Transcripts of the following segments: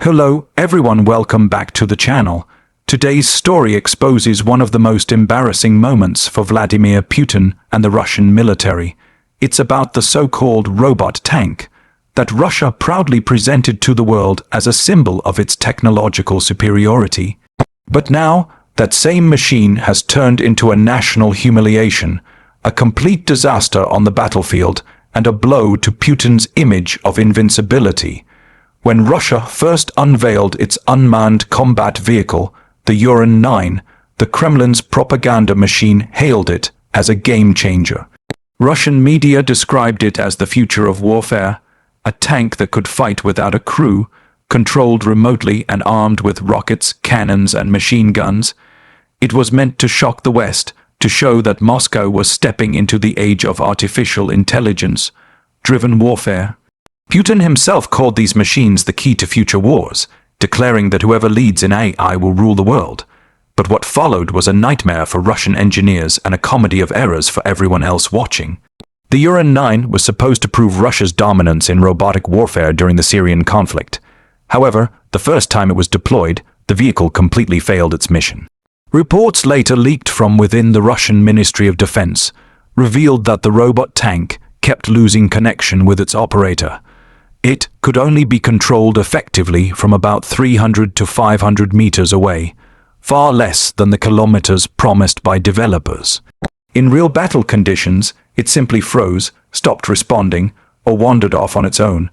Hello everyone, welcome back to the channel. Today's story exposes one of the most embarrassing moments for Vladimir Putin and the Russian military. It's about the so-called robot tank that Russia proudly presented to the world as a symbol of its technological superiority. But now, that same machine has turned into a national humiliation, a complete disaster on the battlefield, and a blow to Putin's image of invincibility. When Russia first unveiled its unmanned combat vehicle, the Uran-9, the Kremlin's propaganda machine hailed it as a game-changer. Russian media described it as the future of warfare, a tank that could fight without a crew, controlled remotely and armed with rockets, cannons, and machine guns. It was meant to shock the West, to show that Moscow was stepping into the age of artificial intelligence-driven warfare. Putin himself called these machines the key to future wars, declaring that whoever leads in AI will rule the world. But what followed was a nightmare for Russian engineers and a comedy of errors for everyone else watching. The Uran-9 was supposed to prove Russia's dominance in robotic warfare during the Syrian conflict. However, the first time it was deployed, the vehicle completely failed its mission. Reports later leaked from within the Russian Ministry of Defense revealed that the robot tank kept losing connection with its operator. It could only be controlled effectively from about 300 to 500 meters away, far less than the kilometers promised by developers. In real battle conditions, it simply froze, stopped responding, or wandered off on its own.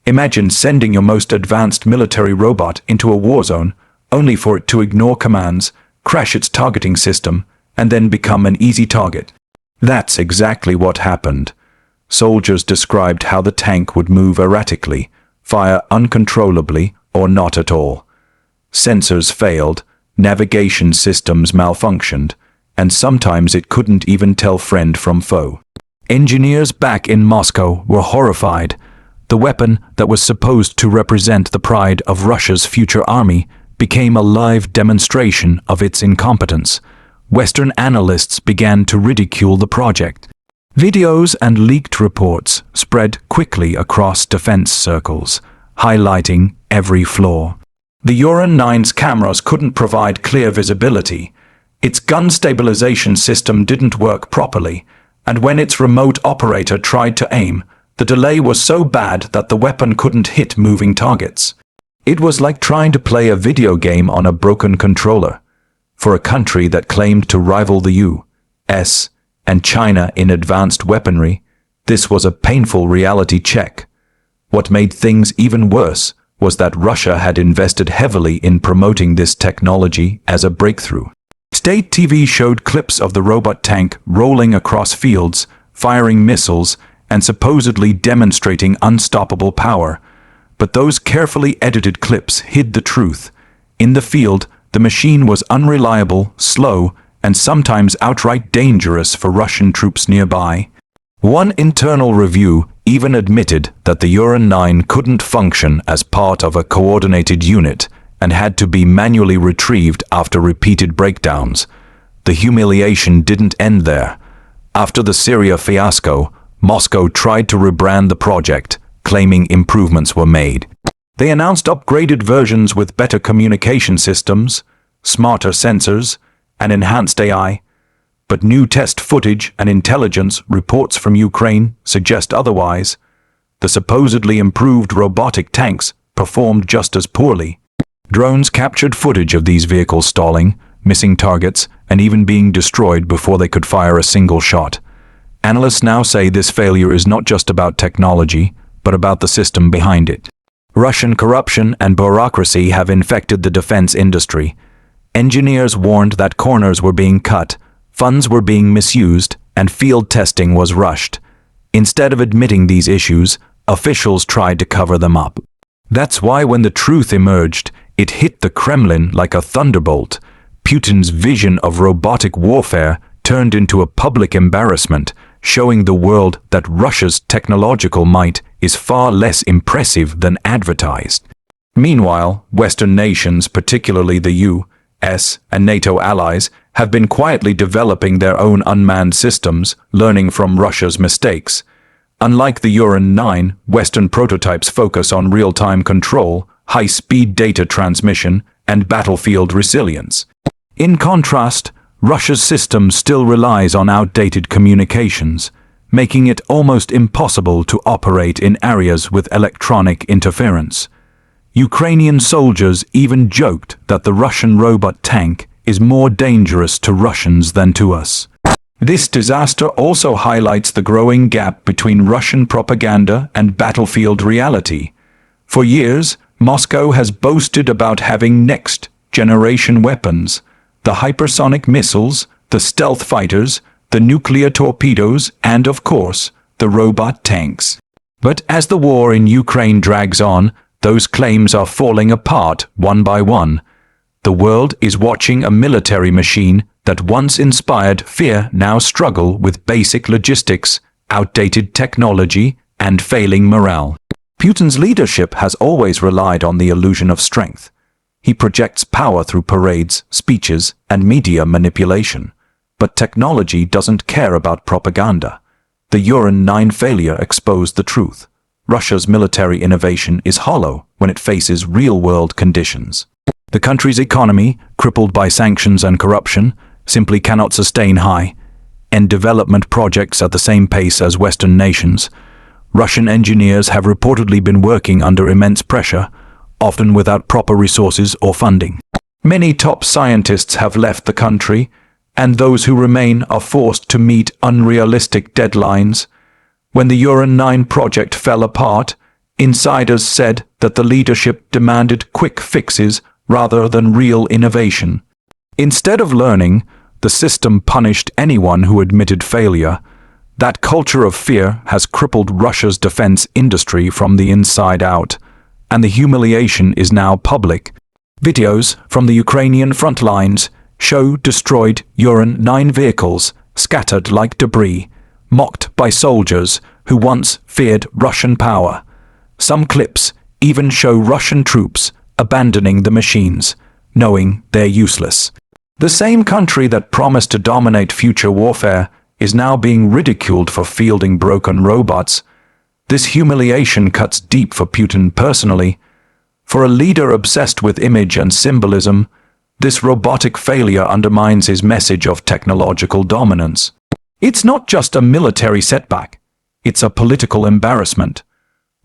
Imagine sending your most advanced military robot into a war zone, only for it to ignore commands, crash its targeting system, and then become an easy target. That's exactly what happened. Soldiers described how the tank would move erratically, fire uncontrollably, or not at all. Sensors failed, navigation systems malfunctioned, and sometimes it couldn't even tell friend from foe. Engineers back in Moscow were horrified. The weapon that was supposed to represent the pride of Russia's future army became a live demonstration of its incompetence. Western analysts began to ridicule the project. Videos and leaked reports spread quickly across defense circles, highlighting every flaw. The Uran-9's cameras couldn't provide clear visibility. Its gun stabilization system didn't work properly, and when its remote operator tried to aim, the delay was so bad that the weapon couldn't hit moving targets. It was like trying to play a video game on a broken controller. For a country that claimed to rival the U.S. and China in advanced weaponry, this was a painful reality check. What made things even worse was that Russia had invested heavily in promoting this technology as a breakthrough. State TV showed clips of the robot tank rolling across fields, firing missiles, and supposedly demonstrating unstoppable power. But those carefully edited clips hid the truth. In the field, the machine was unreliable, slow, and sometimes outright dangerous for Russian troops nearby. One internal review even admitted that the Uran-9 couldn't function as part of a coordinated unit and had to be manually retrieved after repeated breakdowns. The humiliation didn't end there. After the Syria fiasco, Moscow tried to rebrand the project, claiming improvements were made. They announced upgraded versions with better communication systems, smarter sensors, and enhanced AI, but new test footage and intelligence reports from Ukraine suggest otherwise. The supposedly improved robotic tanks performed just as poorly. Drones captured footage of these vehicles stalling, missing targets, and even being destroyed before they could fire a single shot. Analysts now say this failure is not just about technology, but about the system behind it. Russian corruption and bureaucracy have infected the defense industry. Engineers warned that corners were being cut, funds were being misused, and field testing was rushed. Instead of admitting these issues, officials tried to cover them up. That's why when the truth emerged, it hit the Kremlin like a thunderbolt. Putin's vision of robotic warfare turned into a public embarrassment, showing the world that Russia's technological might is far less impressive than advertised. Meanwhile, Western nations, particularly the U.S. and NATO allies, have been quietly developing their own unmanned systems, learning from Russia's mistakes. Unlike the Uran-9, Western prototypes focus on real-time control, high-speed data transmission, and battlefield resilience. In contrast, Russia's system still relies on outdated communications, making it almost impossible to operate in areas with electronic interference. Ukrainian soldiers even joked that the Russian robot tank is more dangerous to Russians than to us. This disaster also highlights the growing gap between Russian propaganda and battlefield reality. For years, Moscow has boasted about having next-generation weapons, the hypersonic missiles, the stealth fighters, the nuclear torpedoes, and of course, the robot tanks. But as the war in Ukraine drags on, those claims are falling apart one by one. The world is watching a military machine that once inspired fear now struggle with basic logistics, outdated technology, and failing morale. Putin's leadership has always relied on the illusion of strength. He projects power through parades, speeches, and media manipulation. But technology doesn't care about propaganda. The Uran 9 failure exposed the truth. Russia's military innovation is hollow when it faces real-world conditions. The country's economy, crippled by sanctions and corruption, simply cannot sustain high-end development projects at the same pace as Western nations. Russian engineers have reportedly been working under immense pressure, often without proper resources or funding. Many top scientists have left the country, and those who remain are forced to meet unrealistic deadlines. When the Uran 9 project fell apart, insiders said that the leadership demanded quick fixes rather than real innovation. Instead of learning, the system punished anyone who admitted failure. That culture of fear has crippled Russia's defense industry from the inside out, and the humiliation is now public. Videos from the Ukrainian front lines show destroyed Uran 9 vehicles scattered like debris, mocked by soldiers who once feared Russian power. Some clips even show Russian troops abandoning the machines, knowing they're useless. The same country that promised to dominate future warfare is now being ridiculed for fielding broken robots. This humiliation cuts deep for Putin personally. For a leader obsessed with image and symbolism, this robotic failure undermines his message of technological dominance. It's not just a military setback, it's a political embarrassment.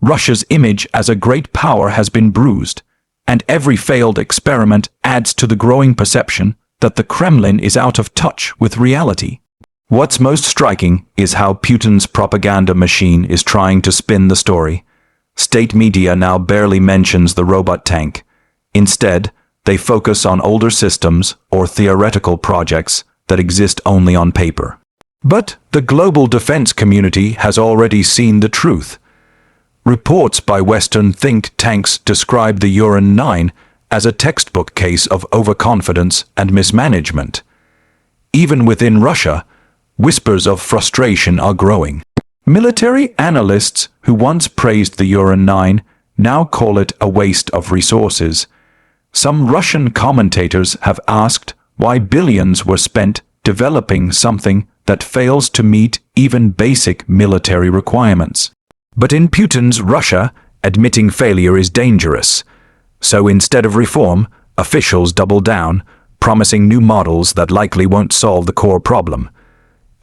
Russia's image as a great power has been bruised, and every failed experiment adds to the growing perception that the Kremlin is out of touch with reality. What's most striking is how Putin's propaganda machine is trying to spin the story. State media now barely mentions the robot tank. Instead, they focus on older systems or theoretical projects that exist only on paper. But the global defense community has already seen the truth. Reports by Western think tanks describe the Uran 9 as a textbook case of overconfidence and mismanagement. Even within Russia, whispers of frustration are growing. Military analysts who once praised the Uran 9 now call it a waste of resources. Some Russian commentators have asked why billions were spent developing something that fails to meet even basic military requirements. But in Putin's Russia, admitting failure is dangerous. So instead of reform, officials double down, promising new models that likely won't solve the core problem.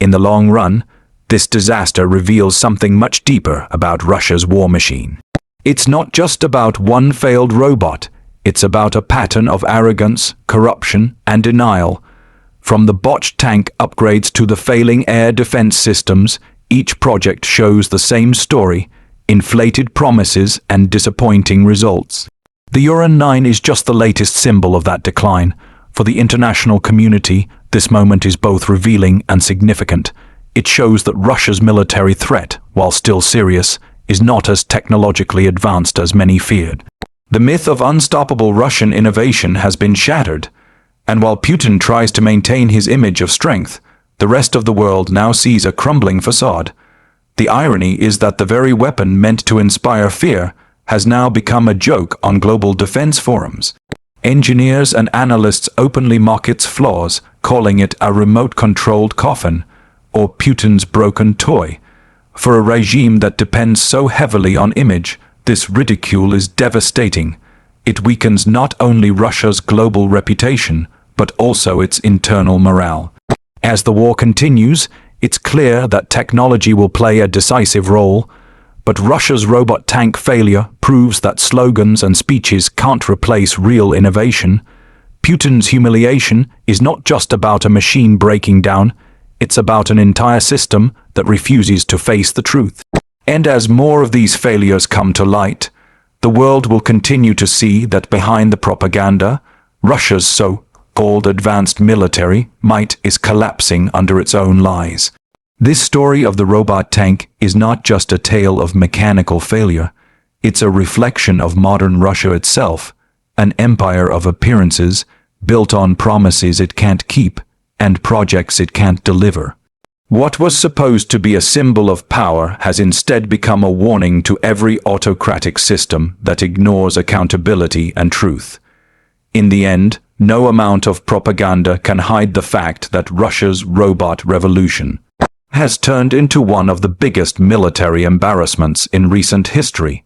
In the long run, this disaster reveals something much deeper about Russia's war machine. It's not just about one failed robot, it's about a pattern of arrogance, corruption, and denial. From the botched tank upgrades to the failing air defense systems, each project shows the same story: inflated promises and disappointing results. The Uran 9 is just the latest symbol of that decline. For the international community, this moment is both revealing and significant. It shows that Russia's military threat, while still serious, is not as technologically advanced as many feared. The myth of unstoppable Russian innovation has been shattered, and while Putin tries to maintain his image of strength, the rest of the world now sees a crumbling facade. The irony is that the very weapon meant to inspire fear has now become a joke on global defense forums. Engineers and analysts openly mock its flaws, calling it a remote-controlled coffin, or Putin's broken toy. For a regime that depends so heavily on image, this ridicule is devastating. It weakens not only Russia's global reputation, but also its internal morale. As the war continues, it's clear that technology will play a decisive role, but Russia's robot tank failure proves that slogans and speeches can't replace real innovation. Putin's humiliation is not just about a machine breaking down, it's about an entire system that refuses to face the truth. And as more of these failures come to light, the world will continue to see that behind the propaganda, Russia's so-called advanced military might is collapsing under its own lies. This story of the robot tank is not just a tale of mechanical failure, it's a reflection of modern Russia itself, an empire of appearances built on promises it can't keep and projects it can't deliver. What was supposed to be a symbol of power has instead become a warning to every autocratic system that ignores accountability and truth. In the end, no amount of propaganda can hide the fact that Russia's robot revolution has turned into one of the biggest military embarrassments in recent history.